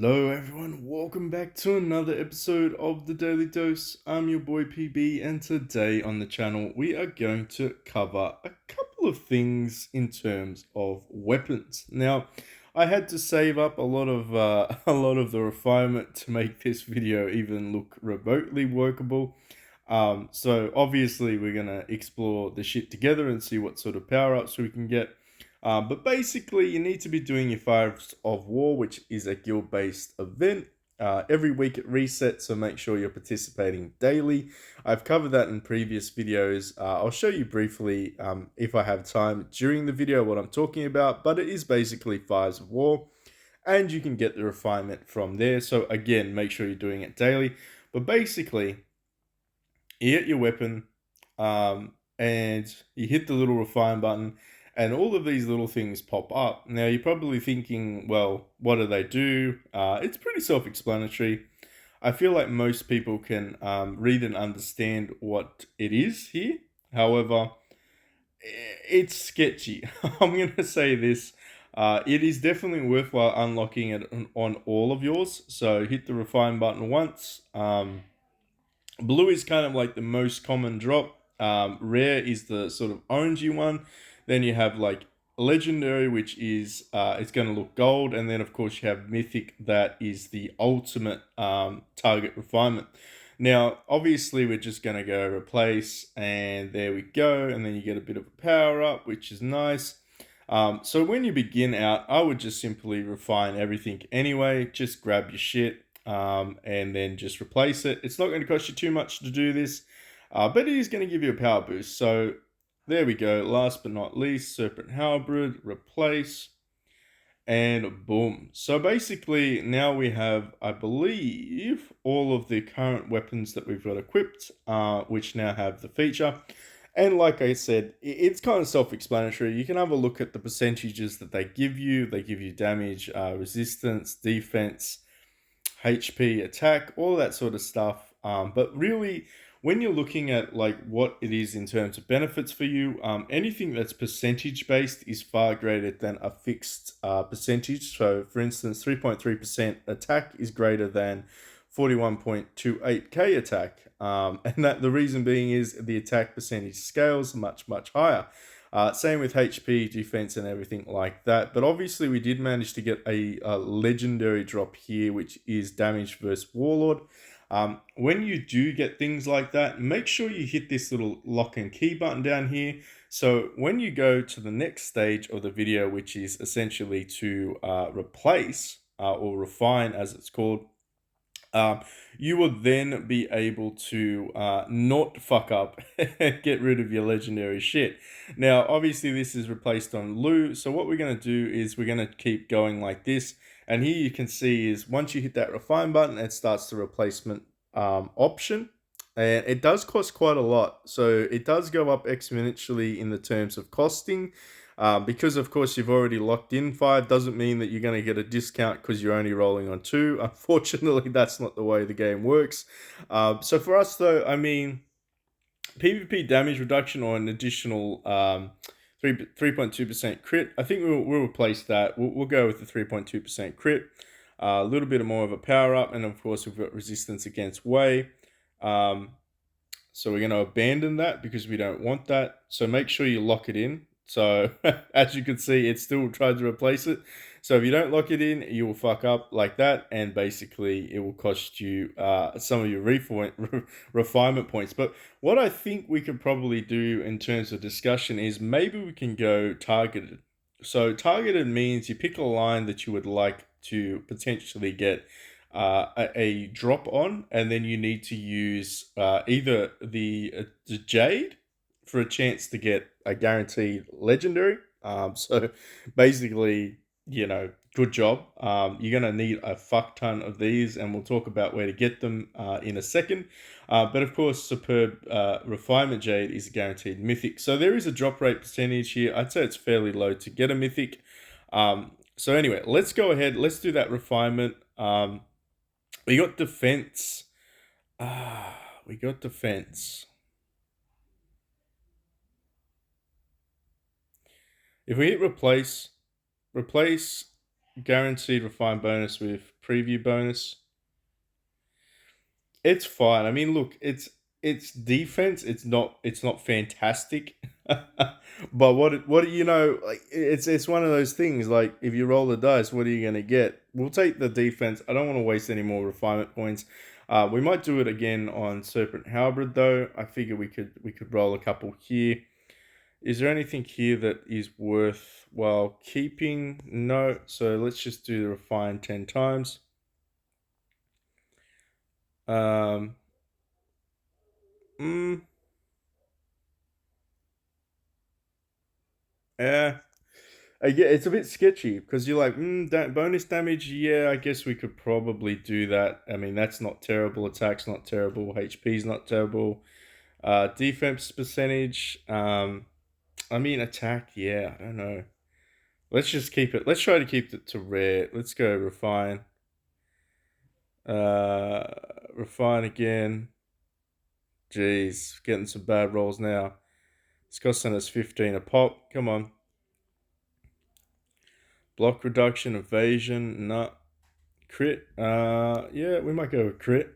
Hello, everyone. Welcome back to another episode of the Daily Dose. I'm your boy PB, and today on the channel we are going to cover a couple of things in terms of weapons. Now, I had to save up a lot of a lot of the refinement to make this video even look remotely workable. So obviously we're gonna explore the shit together and see what sort of power ups we can get. But basically, you need to be doing your Fires of War, which is a guild-based event. Every week it resets, so make sure you're participating daily. I've covered that in previous videos. I'll show you briefly, if I have time during the video, what I'm talking about, but it is basically Fires of War, and you can get the refinement from there. So again, make sure you're doing it daily. But basically, you hit your weapon, and you hit the little refine button, and all of these little things pop up. Now, you're probably thinking, well, what do they do? It's pretty self-explanatory. I feel like most people can read and understand what it is here. However, it's sketchy. I'm going to say this. It is definitely worthwhile unlocking it on all of yours. So hit the refine button once. Blue is kind of like the most common drop. Rare is the sort of orangey one. Then you have like legendary, which is it's going to look gold, and then of course you have mythic, that is the ultimate target refinement. Now, obviously, we're just going to go replace, and there we go, and then you get a bit of a power up, which is nice. So when you begin out, I would just simply refine everything anyway. Just grab your shit, and then just replace it. It's not going to cost you too much to do this, but it is going to give you a power boost. So there we go. Last but not least, Serpent Halberd, replace, and boom. So basically now we have, I believe, all of the current weapons that we've got equipped, which now have the feature. And like I said, it's kind of self-explanatory. You can have a look at the percentages that they give you. They give you damage, resistance, defense, HP, attack, all that sort of stuff. But really, when you're looking at like what it is in terms of benefits for you, anything that's percentage based is far greater than a fixed percentage. So, for instance, 3.3% attack is greater than 41.28k attack, and that the reason being is the attack percentage scales much higher. Same with HP, defense, and everything like that. But obviously, we did manage to get a legendary drop here, which is damage versus Warlord. When you do get things like that, make sure you hit this little lock and key button down here. So when you go to the next stage of the video, which is essentially to replace or refine, as it's called, you will then be able to not fuck up and get rid of your legendary shit. Now, obviously, this is replaced on Lou. So what we're going to do is we're going to keep going like this. And here you can see is once you hit that refine button, it starts the replacement option. And it does cost quite a lot. So it does go up exponentially in the terms of costing. Because of course you've already locked in 5 doesn't mean that you're going to get a discount because you're only rolling on 2. Unfortunately, that's not the way the game works. So for us though, I mean, PvP damage reduction or an additional 3.2% crit, I think we'll replace that. We'll go with the 3.2% crit. A little bit more of a power up, and of course we've got resistance against Way. So we're going to abandon that because we don't want that. So make sure you lock it in. So as you can see, it still tried to replace it. So if you don't lock it in, you will fuck up like that, and basically it will cost you some of your refinement points. But what I think we could probably do in terms of discussion is maybe we can go targeted. So targeted means you pick a line that you would like to potentially get a drop on, and then you need to use either the Jade for a chance to get a guaranteed legendary. So basically, good job. You're going to need a fuck ton of these, and we'll talk about where to get them in a second. But of course, Superb Refinement Jade is a guaranteed mythic. So there is a drop rate percentage here. I'd say it's fairly low to get a mythic. So anyway, let's go ahead. Let's do that refinement. We got defense. We got defense. If we hit replace, guaranteed refine bonus with preview bonus. It's fine. I mean, look, it's defense. It's not fantastic, but what you know, like it's one of those things. Like if you roll the dice, what are you gonna get? We'll take the defense. I don't want to waste any more refinement points. We might do it again on Serpent Halberd though. I figure we could roll a couple here. Is there anything here that is worthwhile keeping? No. So let's just do the refine 10 times. Um. Mm, yeah. Yeah, it's a bit sketchy because you're like, that bonus damage. Yeah, I guess we could probably do that. I mean, that's not terrible. Attack's not terrible. HP's not terrible. Defense percentage. I mean, attack. Yeah, I don't know. Let's just keep it. Let's try to keep it to rare. Let's go refine. Uh, refine again. Jeez, getting some bad rolls now. It's costing us 15 a pop. Come on. Block reduction, evasion. Nah. Crit. Yeah, we might go with crit.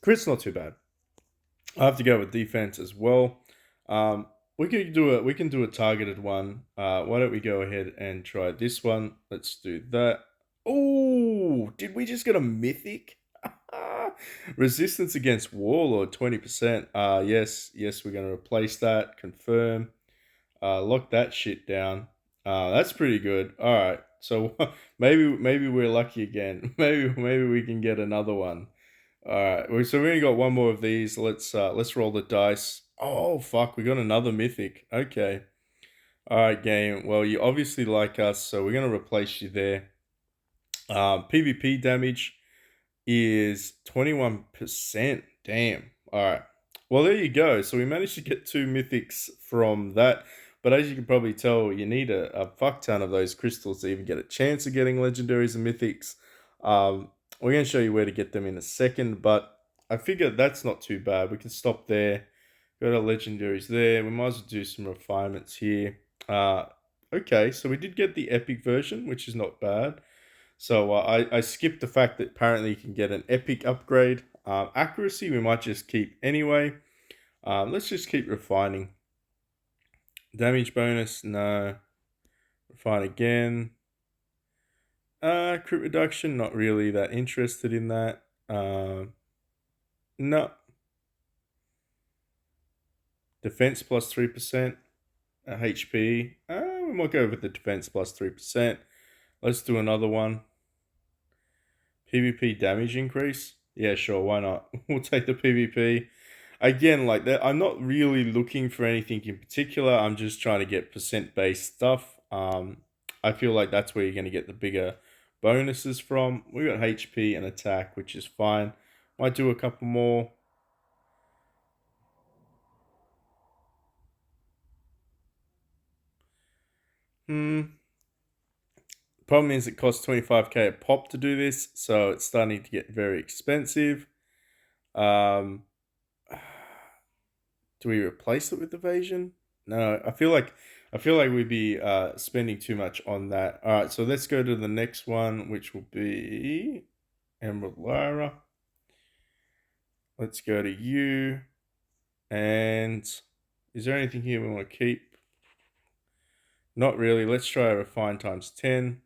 Crit's not too bad. I have to go with defense as well. We can do a targeted one. Why don't we go ahead and try this one? Let's do that. Oh, did we just get a mythic? Resistance against Warlord 20%. Yes, we're gonna replace that. Confirm. Lock that shit down. That's pretty good. All right, so maybe we're lucky again. Maybe we can get another one. All right, so we only got one more of these. Let's roll the dice. Oh fuck, we got another mythic. Okay. All right, game. Well, you obviously like us, so we're gonna replace you there. PvP damage is 21%. Damn. All right. Well, there you go. So we managed to get two mythics from that. But as you can probably tell, you need a fuck ton of those crystals to even get a chance of getting legendaries and mythics. We're going to show you where to get them in a second. But I figure that's not too bad. We can stop there. Got our legendaries there. We might as well do some refinements here. Uh, okay, so we did get the epic version, which is not bad. So I skipped the fact that apparently you can get an epic upgrade. Accuracy we might just keep anyway. Let's just keep refining. Damage bonus, no. Refine again. Crit reduction, not really that interested in that. No. Defense plus 3%. HP. We might go with the defense plus 3%. Let's do another one. PvP damage increase? Yeah, sure, why not? We'll take the PvP. Again, like that, I'm not really looking for anything in particular. I'm just trying to get percent based stuff. I feel like that's where you're going to get the bigger bonuses from. We got HP and attack, which is fine. Might do a couple more. Hmm. Problem is, it costs 25k a pop to do this, so it's starting to get very expensive. Um, Do we replace it with evasion? No, I feel like we'd be spending too much on that. All right, so let's go to the next one, which will be Emerald Lyra. Let's go to you. And is there anything here we want to keep? Not really. Let's try a refine times 10.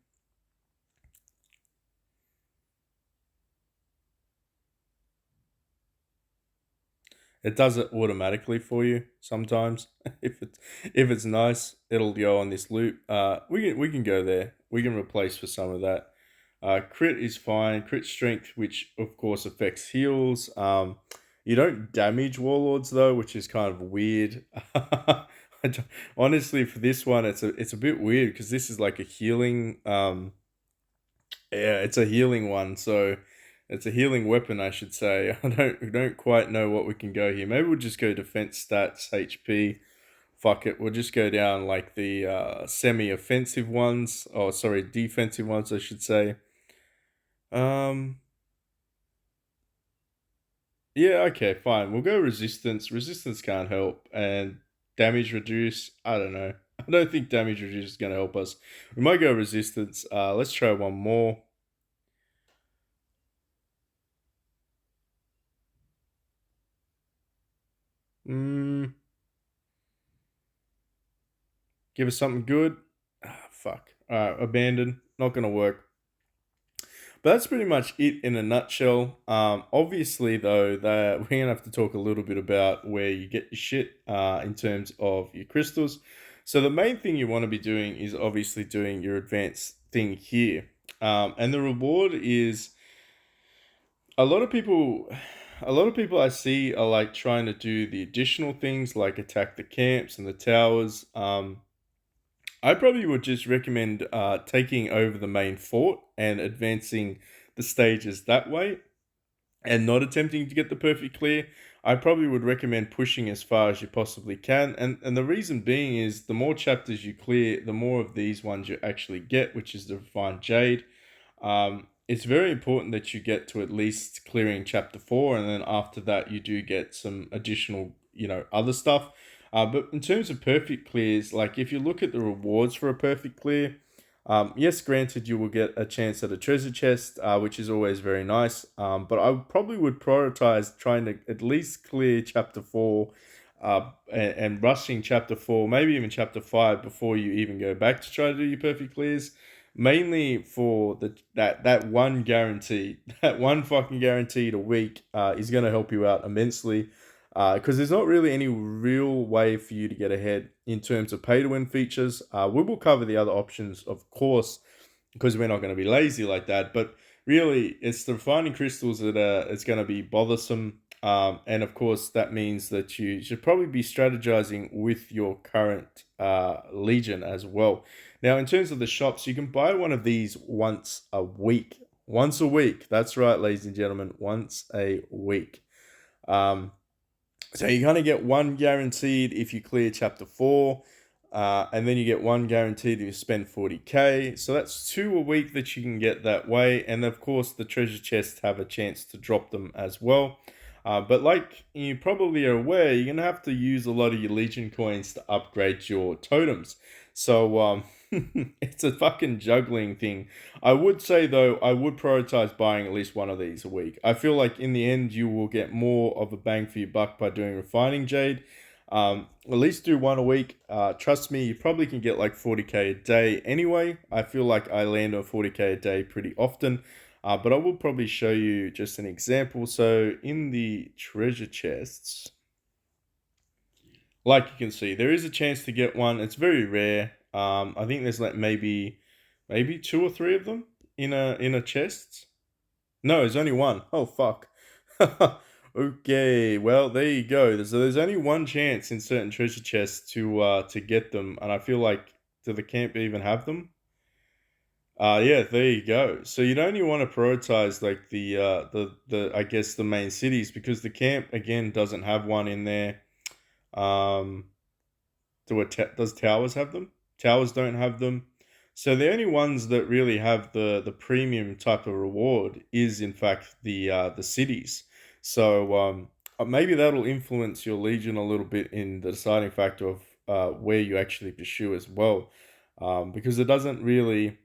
It does it automatically for you sometimes. if it's nice, it'll go on this loop. We can go there. We can replace for some of that. Crit is fine. Crit strength, which of course affects heals. You don't damage warlords though, which is kind of weird. Honestly, for this one, it's a bit weird because this is like a healing. Yeah, it's a healing one, so it's a healing weapon, I should say. I don't quite know what we can go here. Maybe we'll just go defense stats, HP. Fuck it, we'll just go down like the semi-offensive ones. Oh, sorry, defensive ones, I should say. Um, yeah, okay, fine. We'll go resistance. Resistance can't help, and damage reduce. I don't know. I don't think damage reduce is going to help us. We might go resistance. Let's try one more. Mm, give us something good. Fuck. Abandon. Not going to work. But that's pretty much it in a nutshell. Obviously, though, that we're gonna have to talk a little bit about where you get your shit in terms of your crystals. So the main thing you want to be doing is obviously doing your advanced thing here, and the reward is a lot of people. A lot of people I see are like trying to do the additional things like attack the camps and the towers. I probably would just recommend taking over the main fort and advancing the stages that way and not attempting to get the perfect clear. I probably would recommend pushing as far as you possibly can. And the reason being is the more chapters you clear, the more of these ones you actually get, which is the refined jade. It's very important that you get to at least clearing chapter 4, and then after that you do get some additional, other stuff. But in terms of perfect clears, like if you look at the rewards for a perfect clear, yes, granted you will get a chance at a treasure chest, which is always very nice. But I probably would prioritize trying to at least clear chapter 4, and rushing chapter 4, maybe even chapter 5 before you even go back to try to do your perfect clears, mainly for that one guarantee, that one fucking guaranteed a week is going to help you out immensely, because there's not really any real way for you to get ahead in terms of pay to win features. We will cover the other options, of course, because we're not going to be lazy like that. But really, it's the refining crystals that it's going to be bothersome. And of course, that means that you should probably be strategizing with your current legion as well. Now, in terms of the shops, you can buy one of these once a week. Once a week. That's right, ladies and gentlemen. Once a week. Um, so you're gonna get one guaranteed if you clear chapter 4, and then you get one guaranteed if you spend 40k. So that's two a week that you can get that way, and of course the treasure chests have a chance to drop them as well. But like you probably are aware, you're gonna have to use a lot of your Legion coins to upgrade your totems. So it's a fucking juggling thing. I would say though, I would prioritize buying at least one of these a week. I feel like in the end, you will get more of a bang for your buck by doing refining jade. At least do one a week. Trust me, you probably can get like 40k a day anyway. I feel like I land on 40k a day pretty often. But I will probably show you just an example. So in the treasure chests, like you can see, there is a chance to get one. It's very rare. I think there's like maybe two or three of them in a chest. No, there's only one. Oh fuck. Okay, well there you go. There's only one chance in certain treasure chests to get them, and I feel like do the camp even have them? Yeah, there you go. So you'd only want to prioritize like the I guess the main cities because the camp again doesn't have one in there. Um, does towers have them? Towers don't have them. So the only ones that really have the premium type of reward is in fact the cities. So maybe that'll influence your legion a little bit in the deciding factor of where you actually pursue as well, because it doesn't really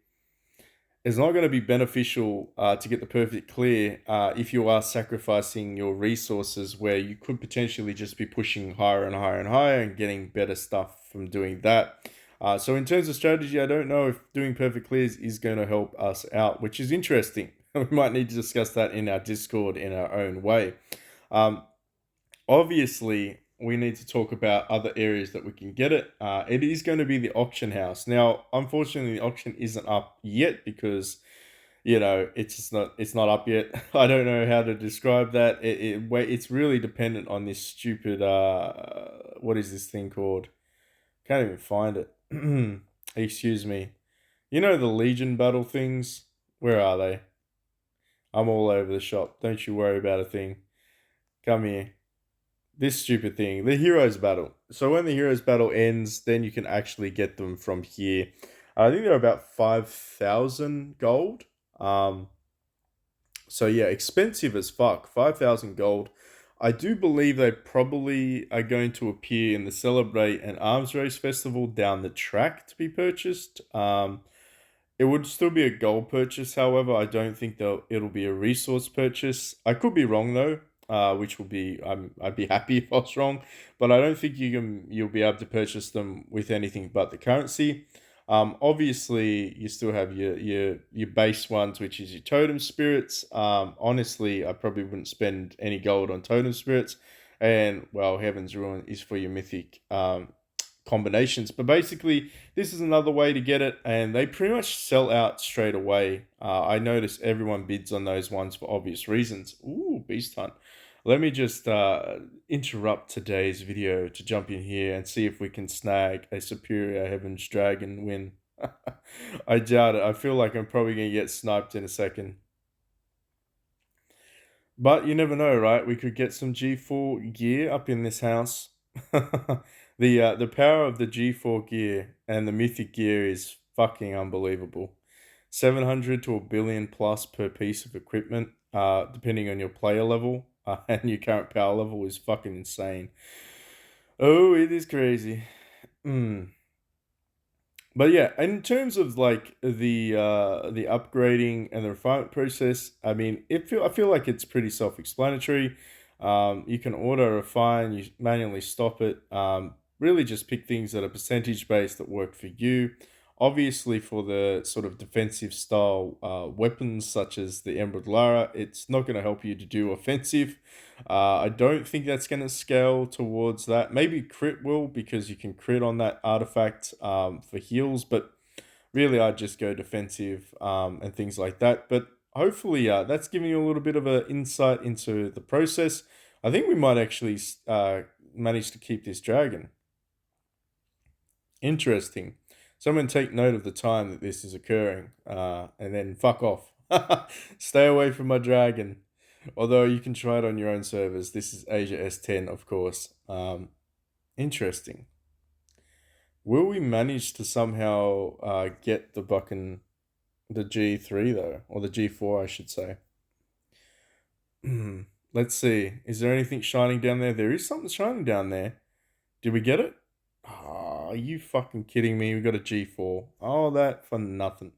it's not going to be beneficial to get the perfect clear if you are sacrificing your resources where you could potentially just be pushing higher and higher and higher and getting better stuff from doing that. So in terms of strategy, I don't know if doing perfect clears is going to help us out, which is interesting. We might need to discuss that in our Discord in our own way. Um, Obviously, we need to talk about other areas that we can get it. It is going to be the auction house. Now, unfortunately, the auction isn't up yet because it's not up yet. I don't know how to describe that. It's really dependent on this stupid what is this thing called? Can't even find it. Excuse me. You know the Legion battle things? Where are they? I'm all over the shop. Don't you worry about a thing. Come here. This stupid thing, the heroes battle. So when the heroes battle ends, then you can actually get them from here. I think they're about 5,000 gold. So yeah, expensive as fuck. 5,000 gold. I do believe they probably are going to appear in the Celebrate and Arms Race Festival down the track to be purchased. It would still be a gold purchase, however. I don't think it'll be a resource purchase. I could be wrong though, which will be I'd be happy if I was wrong, but I don't think you'll be able to purchase them with anything but the currency. Obviously, you still have your base ones, which is your totem spirits. Honestly, I probably wouldn't spend any gold on totem spirits, and well, Heaven's Ruin is for your mythic combinations. But basically, this is another way to get it, and they pretty much sell out straight away. I notice everyone bids on those ones for obvious reasons. Ooh, Beast Hunt. Let me just interrupt today's video to jump in here and see if we can snag a superior Heaven's Dragon win. I doubt it. I feel like I'm probably going to get sniped in a second. But you never know, right? We could get some G4 gear up in this house. The power of the G4 gear and the mythic gear is fucking unbelievable. 700 to a billion plus per piece of equipment, depending on your player level and your current power level, is fucking insane. Oh, it is crazy. Mm. But yeah, in terms of like the upgrading and the refinement process, I mean, I feel like it's pretty self-explanatory. You can auto refine, you manually stop it. Really just pick things that are percentage based that work for you. Obviously, for the sort of defensive style weapons such as the Emerald Lara, it's not going to help you to do offensive. I don't think that's going to scale towards that. Maybe crit will, because you can crit on that artifact for heals, but really I'd just go defensive and things like that. But hopefully that's giving you a little bit of an insight into the process. I think we might actually manage to keep this dragon. Interesting. Someone take note of the time that this is occurring, and then fuck off. Stay away from my dragon. Although you can try it on your own servers. This is Asia S10, of course. Interesting. Will we manage to somehow get the G3 though, or the G4, I should say? Let's see. Is there anything shining down there? There is something shining down there. Did we get it? Oh, are you fucking kidding me? We got a G4. Oh, that for nothing.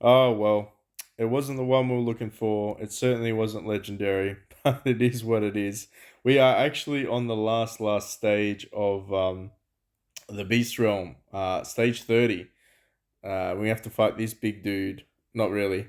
Oh, well. It wasn't the one we were looking for. It certainly wasn't legendary, but it is what it is. We are actually on the last stage of the Beast Realm, stage 30. We have to fight this big dude. Not really.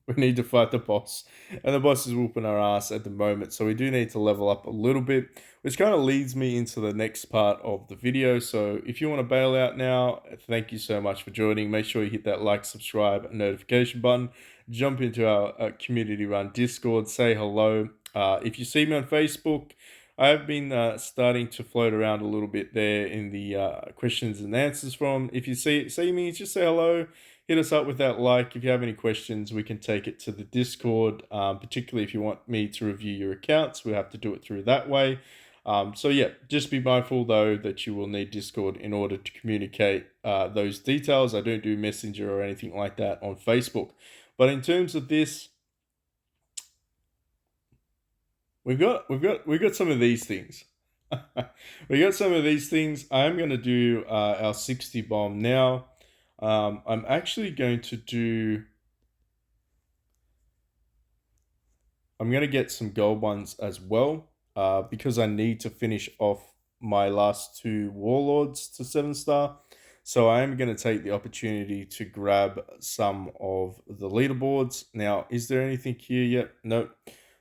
We need to fight the boss. And the boss is whooping our ass at the moment. So we do need to level up a little bit, which kind of leads me into the next part of the video. So if you want to bail out now, thank you so much for joining. Make sure you hit that like, subscribe, and notification button. Jump into our community run Discord. Say hello. If you see me on Facebook, I've been starting to float around a little bit there in the questions and answers from. If you see me, just say hello. Hit us up with that like. If you have any questions, we can take it to the Discord, particularly if you want me to review your accounts. We'll have to do it through that way. So yeah, just be mindful though that you will need Discord in order to communicate those details. I don't do Messenger or anything like that on Facebook. But in terms of this, we've got some of these things. We got some of these things. I am going to do our 60 bomb now. I'm actually going to do. I'm going to get some gold ones as well, because I need to finish off my last two warlords to 7-star. So I am going to take the opportunity to grab some of the leaderboards. Now, is there anything here yet? Nope.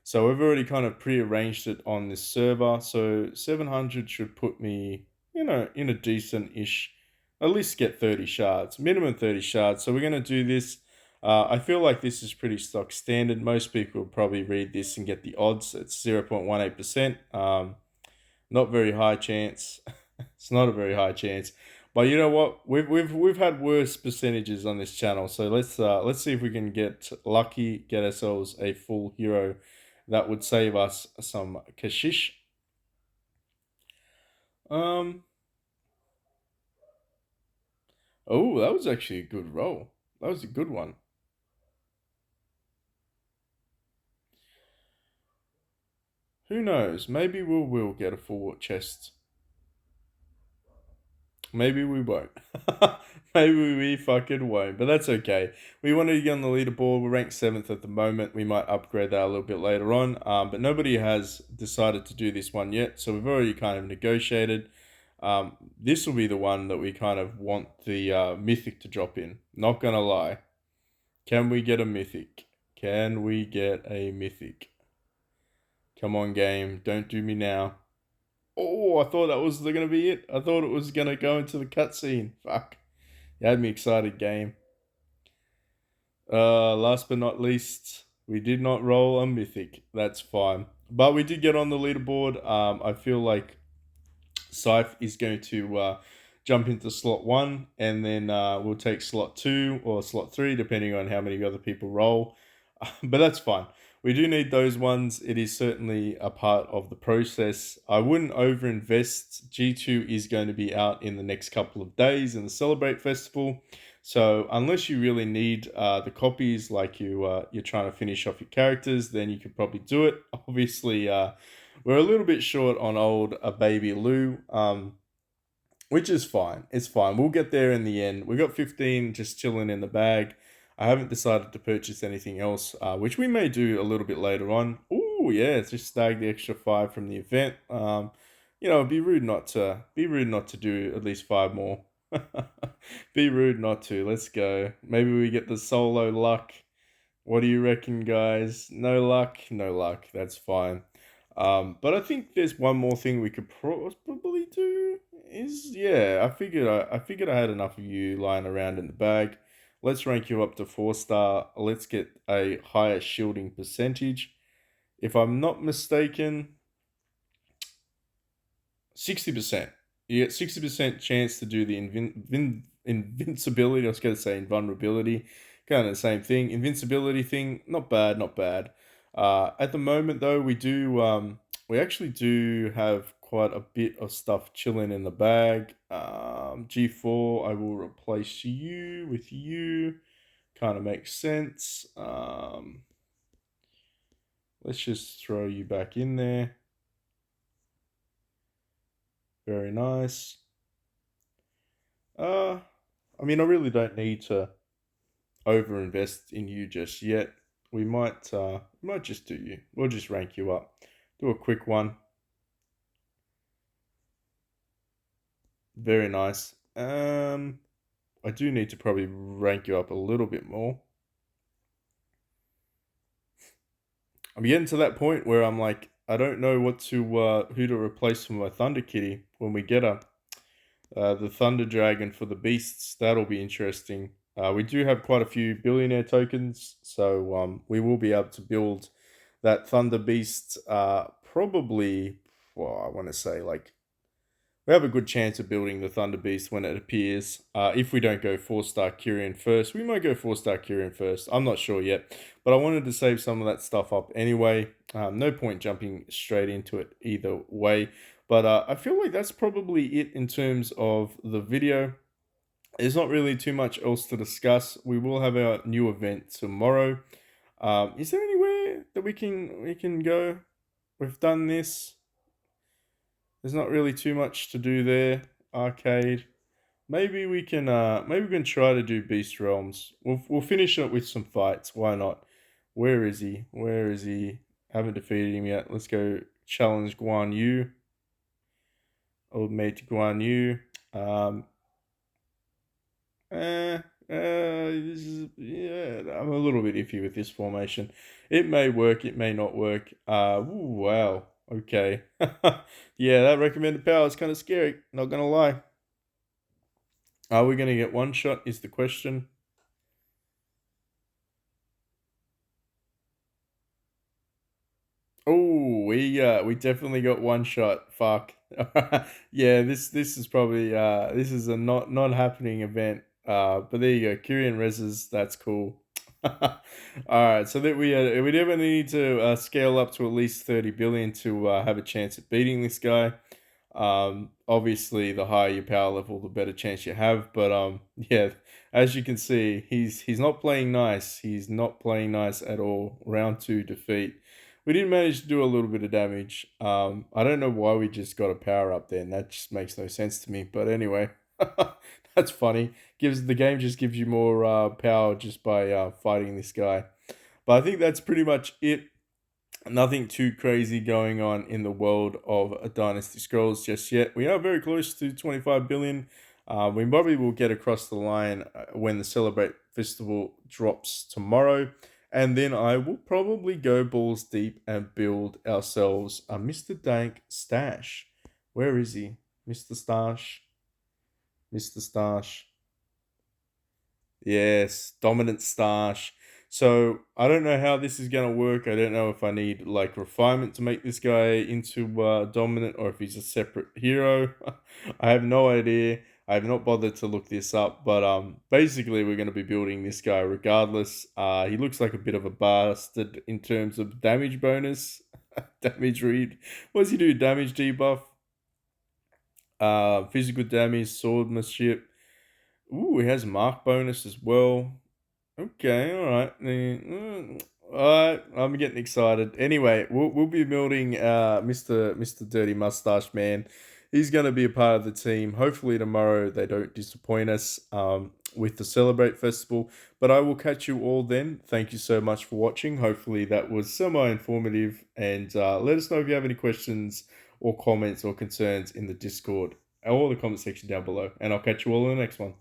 So we've already kind of pre-arranged it on this server. So 700 should put me, in a decent-ish, at least get 30 shards, minimum 30 shards. So we're going to do this. I feel like this is pretty stock standard. Most people will probably read this and get the odds. It's 0.18%. Not very high chance. It's not a very high chance. But you know what? We've had worse percentages on this channel. So let's see if we can get lucky, get ourselves a full hero that would save us some kashish. Oh, that was actually a good roll. That was a good one. Who knows? Maybe we'll get a full chest. Maybe we won't. Maybe we fucking won't, but that's okay. We wanted to get on the leaderboard. We're ranked 7th at the moment. We might upgrade that a little bit later on, but nobody has decided to do this one yet, so we've already kind of negotiated. This will be the one that we kind of want the mythic to drop in. Not gonna lie. Can we get a mythic? Can we get a mythic? Come on, game. Don't do me now. Oh, I thought that was going to be it. I thought it was going to go into the cutscene. Fuck. You had me excited, game. Last but not least, we did not roll a mythic. That's fine. But we did get on the leaderboard. I feel like Scythe is going to jump into slot 1, and then we'll take slot 2 or slot 3, depending on how many other people roll. But that's fine. We do need those ones. It is certainly a part of the process. I wouldn't overinvest. G2 is going to be out in the next couple of days in the Celebrate Festival. So unless you really need the copies, like you're trying to finish off your characters, then you could probably do it. Obviously, we're a little bit short on old baby Lou, which is fine. It's fine. We'll get there in the end. We got 15 just chilling in the bag. I haven't decided to purchase anything else, which we may do a little bit later on. Oh yeah, it's just snag the extra 5 from the event. It'd be rude not to do at least 5 more. Be rude not to. Let's go. Maybe we get the solo luck. What do you reckon, guys? No luck, no luck. That's fine. But I think there's one more thing we could probably do. I figured I had enough of you lying around in the bag. Let's rank you up to 4-star. Let's get a higher shielding percentage. If I'm not mistaken, 60%. You get 60% chance to do the invincibility. I was going to say invulnerability. Kind of the same thing. Invincibility thing, not bad, not bad. At the moment, though, we actually do have quite a bit of stuff chilling in the bag. G4, I will replace you with you. Kind of makes sense. Let's just throw you back in there. Very nice. I mean, I really don't need to overinvest in you just yet. We might just do you. We'll just rank you up. Do a quick one. Very nice. I do need to probably rank you up a little bit more. I'm getting to that point where I'm like, I don't know who to replace for my Thunder Kitty when we get her. The Thunder Dragon for the beasts. That'll be interesting. We do have quite a few billionaire tokens, so we will be able to build that Thunder Beast. Probably, well, I want to say like we have a good chance of building the Thunder Beast when it appears. If we don't go 4-star Kyrian first, we might go 4-star Kyrian first. I'm not sure yet, but I wanted to save some of that stuff up anyway. No point jumping straight into it either way. But I feel like that's probably it in terms of the video. There's not really too much else to discuss. We will have our new event tomorrow. Is there anywhere that we can go? We've done this. There's not really too much to do there. Arcade. Maybe we can try to do Beast Realms. We'll finish it with some fights. Why not? Where is he? Where is he? Haven't defeated him yet. Let's go challenge Guan Yu. Old mate Guan Yu. I'm a little bit iffy with this formation. It may work, it may not work. Wow. Okay. Yeah, that recommended power is kind of scary. Not gonna lie. Are we gonna get one shot? Is the question. Oh, we definitely got one shot. Fuck. Yeah, this is probably this is a not happening event. But there you go. Kyrian Reses, that's cool. All right, so that we definitely need to scale up to at least 30 billion to have a chance at beating this guy. Obviously, the higher your power level, the better chance you have. But yeah, as you can see, he's not playing nice. He's not playing nice at all. Round 2 defeat. We did manage to do a little bit of damage. I don't know why we just got a power up there, and that just makes no sense to me. But anyway, that's funny. Gives the game just gives you more power just by fighting this guy. But I think that's pretty much it. Nothing too crazy going on in the world of a Dynasty Scrolls just yet. We are very close to 25 billion. We probably will get across the line when the Celebrate Festival drops tomorrow. And then I will probably go balls deep and build ourselves a Mr. Dank stash. Where is he? Mr. Stash? Mr. Stash. Yes, dominant stash. So I don't know how this is gonna work. I don't know if I need like refinement to make this guy into dominant or if he's a separate hero. I have no idea. I have not bothered to look this up, but basically we're gonna be building this guy regardless. He looks like a bit of a bastard in terms of damage bonus, damage read. What does he do? Damage debuff, physical damage, swordsmanship. Ooh, he has mark bonus as well. Okay, all right. All right, I'm getting excited. Anyway, we'll be building Mr. Dirty Mustache Man. He's going to be a part of the team. Hopefully tomorrow they don't disappoint us with the Celebrate Festival. But I will catch you all then. Thank you so much for watching. Hopefully that was semi-informative. And let us know if you have any questions or comments or concerns in the Discord or the comment section down below. And I'll catch you all in the next one.